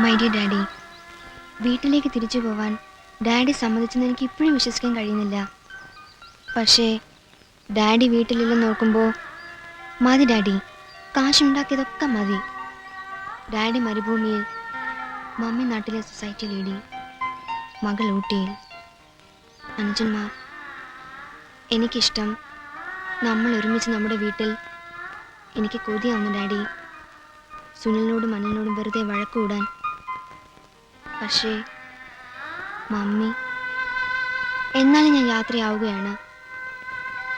My dear daddy, വീട്ടിലേക്ക് തിരിച്ചു പോവാൻ ഡാഡി സമ്മതിച്ചെന്ന് എനിക്ക് ഇപ്പോഴും വിശ്വസിക്കാൻ കഴിയുന്നില്ല. പക്ഷേ ഡാഡി വീട്ടിലില്ലെന്ന് ഓർക്കുമ്പോൾ മതി ഡാഡി, കാശുണ്ടാക്കിയതൊക്കെ മതി. ഡാഡി മരുഭൂമിയിൽ, മമ്മി നാട്ടിലെ സൊസൈറ്റി ലേഡി, മകൾ ഊട്ടിയിൽ, അനുജന്മാർ. എനിക്കിഷ്ടം നമ്മൾ ഒരുമിച്ച് നമ്മുടെ വീട്ടിൽ. എനിക്ക് കൊതിയാവുന്നു ഡാഡി സുനിലിനോടും അനിലിനോടും വെറുതെ വഴക്കൂടാൻ. പക്ഷേ മമ്മി, എന്നാലും ഞാൻ യാത്രയാവുകയാണ്.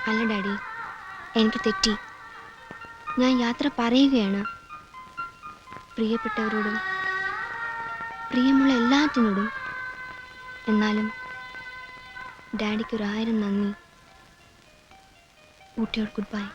അല്ല ഡാഡി, എനിക്ക് തെറ്റി. ഞാൻ യാത്ര പറയുകയാണ്. പ്രിയപ്പെട്ടവരോടും പ്രിയമുള്ള എല്ലാറ്റിനോടും. എന്നാലും ഡാഡിക്ക് 1000 നന്ദി. ഊട്ടിയോട് ഗുഡ് ബൈ.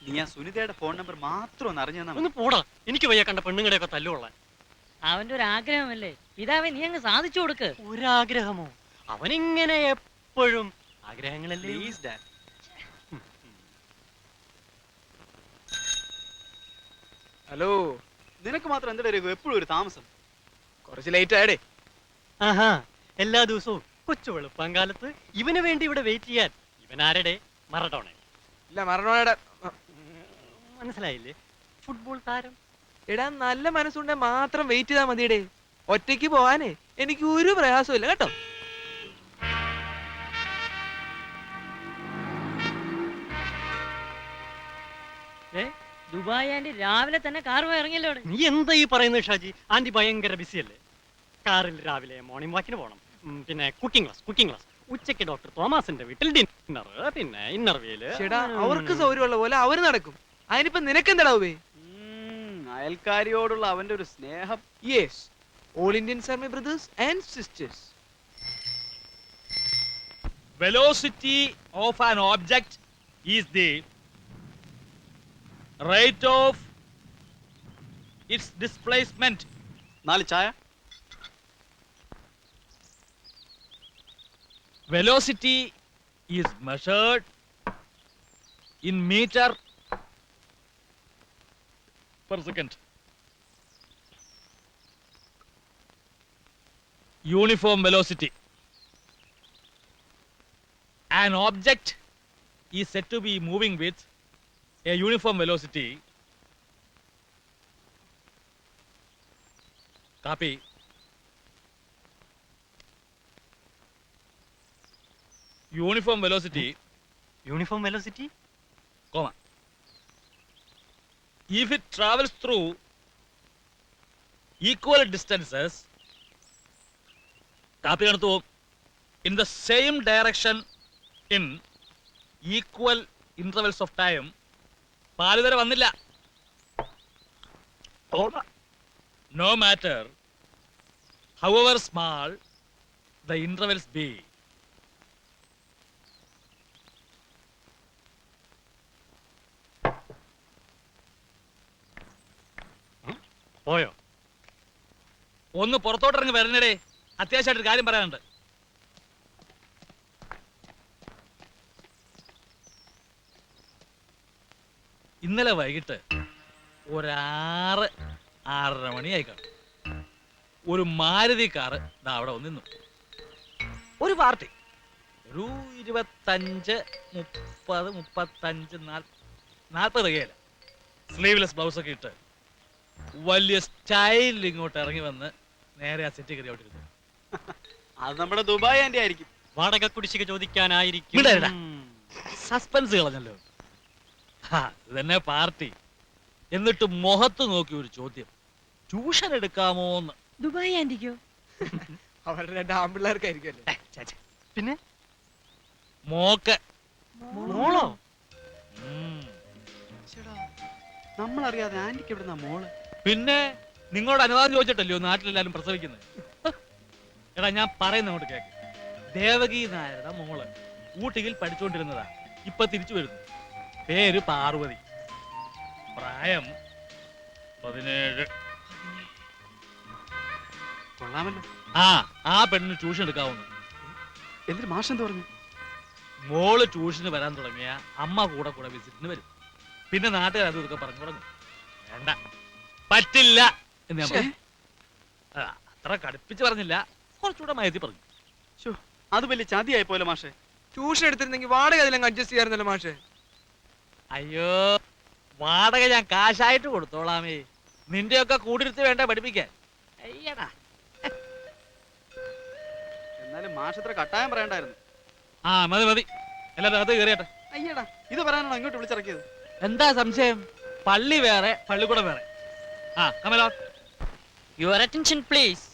നീ ആ സുനിതയുടെ ഫോൺ നമ്പർ മാത്രം ഒന്ന് അറിഞ്ഞു ഒന്ന് പോടാ. എനിക്ക് വയ്യ കണ്ട പെണ്ണുങ്ങളെയൊക്കെ തല്ലുള്ള. അവന്റെ ഒരു ആഗ്രഹമല്ലേ പിതാവേ, നീ അങ്ങ് സാധിച്ചു കൊടുക്ക്. ഒരാഗ്രഹമോ? അവനിങ്ങനെ എപ്പോഴും ആഗ്രഹങ്ങളല്ലേ. ഹലോ, നിനക്ക് മാത്രം എന്താ എപ്പോഴും ഒരു താമസം? കുറച്ച് ലേറ്റ് ആയടേ. ആഹാ, എല്ലാ ദിവസവും കൊച്ചു വെളുപ്പാങ്കാലത്ത് ഇവന് വേണ്ടി ഇവിടെ വെയിറ്റ് ചെയ്യാൻ. ഇവൻ ആരുടെ? മറഡോണ. ഇല്ല, മറഡോണയുടെ. മനസ്സിലായില്ലേ? ഫുട്ബോൾ താരം. എടാ, നല്ല മനസ്സുണ്ടെ മാത്രം വെയിറ്റ് ചെയ്താൽ മതിയടേ. ഒറ്റയ്ക്ക് പോവാനേ എനിക്ക് ഒരു പ്രയാസവും ഇല്ല കേട്ടോ. ദുബായ് ആന്റി രാവിലെ തന്നെ കാർ പോയി ഇറങ്ങിയല്ലോ. നീ എന്താ ഈ പറയുന്നത് ഷാജി? ആന്റി ഭയങ്കര ബിസിയല്ലേ. കാറിൽ രാവിലെ മോർണിംഗ് വാക്കിന് പോകണം, പിന്നെ കുക്കിംഗ് ക്ലാസ്, ഉച്ചയ്ക്ക് ഡോക്ടർ തോമസിന്റെ വീട്ടിൽ ഡിന്നർ, പിന്നെ ഇന്റർവ്യൂല്. അവർക്ക് സൗകര്യമുള്ള പോലെ അവര് നടക്കും. അതിനിപ്പോ നിനക്കെന്താടാവേ? അയൽക്കാരിയോടുള്ള അവന്റെ ഒരു സ്നേഹം. Yes, all Indians are my brothers and sisters. Velocity of an object is the rate of its displacement. 4 ചായ. Velocity is measured in meter per second. Uniform velocity. An object is said to be moving with a uniform velocity. Copy. Uniform velocity, uniform velocity comma. If it travels through equal distances, copy എടുത്തു in the same direction in equal intervals of time, പാല് വരെ വന്നില്ല. No matter however small the intervals be. പോയോ? ഒന്ന് പുറത്തോട്ടിറങ്ങി വരണേ, അത്യാവശ്യമായിട്ടൊരു കാര്യം പറയാനുണ്ട്. ഇന്നലെ വൈകിട്ട് ഒരു 6-6:30 മണിയായി കാണും. ഒരു മാരുതി കാറ് അവിടെ നിന്നു. ഒരു പാർട്ടി ഒരു 25, 30, 35, 40 തികയില്ല, സ്ലീവ്ലെസ് ബ്ലൗസ് ഒക്കെ ഇട്ട് വലിയ സ്റ്റൈലിൽ ഇങ്ങോട്ട് ഇറങ്ങി വന്ന് നേരെ ആ സെറ്റ് കയറി അവിടെ ഇരുന്നു. അത് നമ്മുടെ ദുബായ് ആന്റി ആയിരിക്കും. വാടക കുടിശ്ശിക ചോദിക്കാനായിരിക്കും. മിണ്ടരുത്. സസ്പെൻസ് കളഞ്ഞല്ലോ. ഇതന്നെ പാർട്ടി. എന്നിട്ട് മുഖത്ത് നോക്കി ഒരു ചോദ്യം, ട്യൂഷൻ എടുക്കാമോന്ന്. ദുബായ് ആന്റിക്കോ? അവരുടെ 2 ആമ്പിള്ളേർക്കായിരിക്കും അല്ലേ? പിന്നെ മോക്ക്. മോളോ? നമ്മളറിയാതെ ആന്റിക്ക് എവിടുന്ന മോള്? പിന്നെ നിങ്ങളോട് അനുവാദം ചോദിച്ചിട്ടല്ലോ നാട്ടിലെല്ലാരും പ്രസവിക്കുന്നത്. എടാ ഞാൻ പറയുന്ന അങ്ങോട്ട് കേക്ക്. ദേവകി നായരുടെ മോള് ഊട്ടിയിൽ പഠിച്ചുകൊണ്ടിരുന്നതാ, ഇപ്പൊ തിരിച്ചു വരുന്നു. പേര് പാർവതി, പ്രായം 17. കൊള്ളാമല്ലോ. ആ പെണ്ണിന് ട്യൂഷൻ എടുക്കാവുന്നു. എന്തിന് മാഷെന്ത് പറഞ്ഞു? മോള് ട്യൂഷന് വരാൻ തുടങ്ങിയ അമ്മ കൂടെ കൂടെ വിസിറ്റിന് വരും. പിന്നെ നാട്ടുകാർ അത് ഇതൊക്കെ പറഞ്ഞു തുടങ്ങും. വേണ്ട, പറ്റില്ല എന്ന് ഞാൻ പറഞ്ഞു. അത്ര കടുപ്പിച്ച് പറഞ്ഞില്ല, കുറച്ചുകൂടെ മയത്തി പറഞ്ഞു. അത് വലിയ ചതിയായി പോലെ മാഷെ. ട്യൂഷൻ എടുത്തിരുന്നെങ്കിൽ വാടക അതിലങ്ങ് അഡ്ജസ്റ്റ് ചെയ്യാറുണ്ടല്ലോ മാഷെ. അയ്യോ, വാടക ഞാൻ കാശായിട്ട് കൊടുത്തോളാമേ. നിന്റെയൊക്കെ കൂടിരുത്തി വേണ്ട പഠിപ്പിക്കാൻ. അയ്യടാ. എന്നാലും മാഷത്ര കട്ടായം പറയണ്ടായിരുന്നു. മതി മതി, എല്ലാവരും അത് കയറിയട്ടെ. അയ്യടാ, ഇത് പറയാനാണോ ഇങ്ങോട്ട് വിളിച്ചിറക്കിയത്? എന്താ സംശയം? പള്ളി വേറെ, പള്ളിക്കൂടം വേറെ. കമലോ, യുവർ അറ്റൻഷൻ പ്ലീസ്.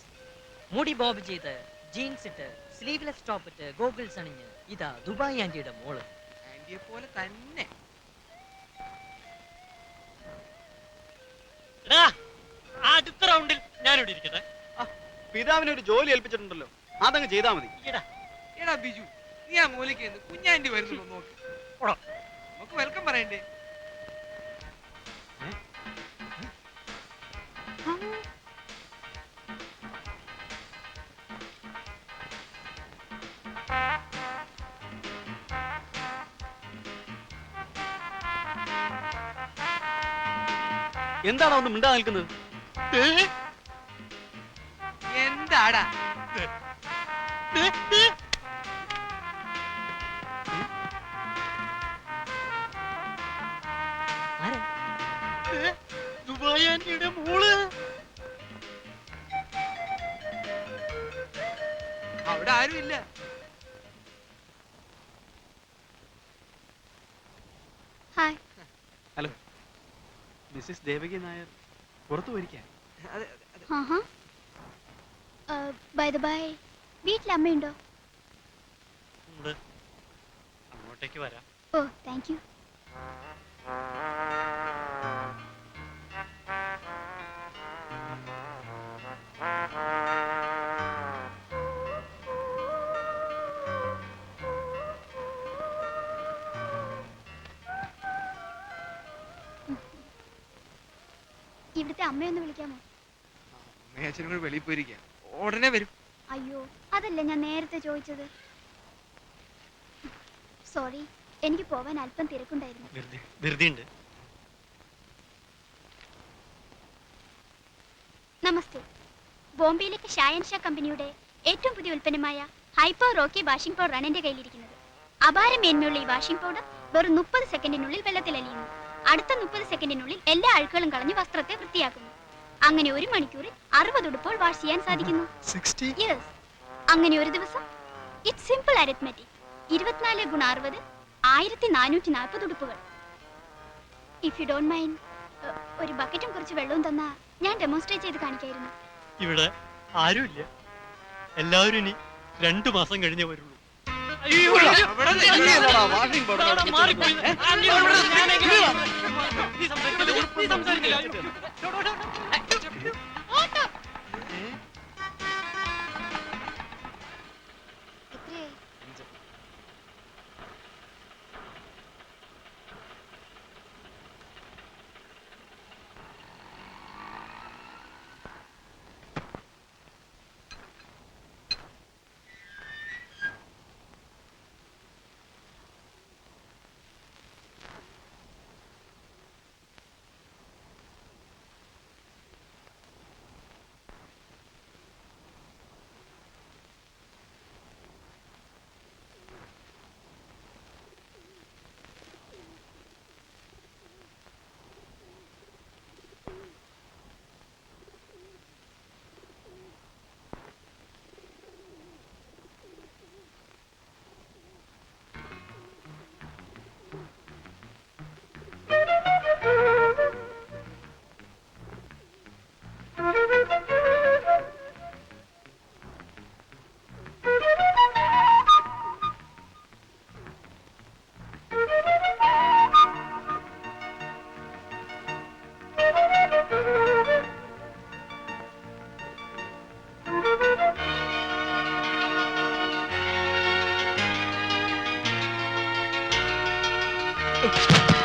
മുടി ബോബ് ചെയ്ത് ജീൻസ് ഇട്ട് സ്ലീവ്ലെസ് ടോപ്പ് ഇട്ട് ഗോഗിൾസ് അണിഞ്ഞ് ഇതാ ദുബായ് ആന്റിയുടെ മോള്. ആന്റിയെ പോലെ തന്നെ. അടുത്ത റൗണ്ടിൽ ഞാനിവിടെ ഇരിക്കട്ടെ. പിതാവിനെ ഒരു ജോലി ഏൽപ്പിച്ചിട്ടുണ്ടല്ലോ, അതങ്ങ് ചെയ്താ മതി. എടാ ബിജു, നീ ആ മൂലയ്ക്ക് കുഞ്ഞാന്റി വരുന്നുണ്ടോ നോക്ക്. നമുക്ക് വെൽക്കം പറയണ്ടേ? എന്താണോ ഒന്ന് മിണ്ടാ നിൽക്കുന്നത്? എന്താടാ? ദുബായ് ആന്റിയുടെ മോള്. അവിടെ ആരും ഇല്ല. Hi. Hello, Mrs Devaki Nair പുറത്തു പോയിരിക്കാൻ. ബൈ ദ ബൈ, വീട്ടിൽ അമ്മയുണ്ടോ? ഉണ്ട്. അങ്ങോട്ടേക്ക് വരാം. ഓ, താങ്ക് യു. ഇവിടുത്തെ അമ്മയൊന്ന് വിളിക്കാമോ? അച്ഛനും കൂടെ വെളിയിൽ പോയിരിക്കാം, ഉടനെ വരും. അയ്യോ, അതല്ല ഞാൻ നേരത്തെ ചോദിച്ചത്. സോറി, എനിക്ക് പോവാൻ അല്പം തിരക്കുണ്ടായിരുന്നു. ധൃതിയുണ്ട്. നമസ്തേ. ബോംബെയിലേക്ക് ഷായൻ ഷാ കമ്പനിയുടെ ഏറ്റവും പുതിയ ഉൽപ്പന്നമായ ഹൈപ്പർ റോക്കി വാഷിംഗ് പൗഡർ ആണ് എന്റെ കയ്യിലിരിക്കുന്നത്. അപാര മേന്മയുള്ള ഈ വാഷിംഗ് പൗഡർ വെറും 30 സെക്കൻഡിനുള്ളിൽ വെള്ളത്തിൽ അലിയുന്നു. അടുത്ത 30 സെക്കൻഡിനുള്ളിൽ എല്ലാ അഴുക്കുകളും കളഞ്ഞ് വസ്ത്രത്തെ വൃത്തിയാക്കുന്നു. അങ്ങനെ 1 മണിക്കൂറിൽ 60 ഉടുപ്പോൾ വാഷ് ചെയ്യാൻ സാധിക്കുന്നു. യെസ്, അങ്ങനെ ഒരു ദിവസം ഇറ്റ്സ് സിമ്പിൾ അരിത്മെറ്റിക്. 24 ഗുണം 60 1440 ഉടുപ്പുകൾ. ഇഫ് യു ഡോണ്ട് മൈൻഡ്, ഒരു ബക്കറ്റും കുറച്ച് വെള്ളവും തന്നാ ഞാൻ ഡെമോൺസ്ട്രേറ്റ് ചെയ്ത് കാണിക്കായിരുന്നു. ഇവിടെ ആരുമില്ല, എല്ലാവരും ഇനി 2 മാസം കഴിഞ്ഞേ വരുള്ളൂ. വാഷിംഗ് പൗഡർ ആ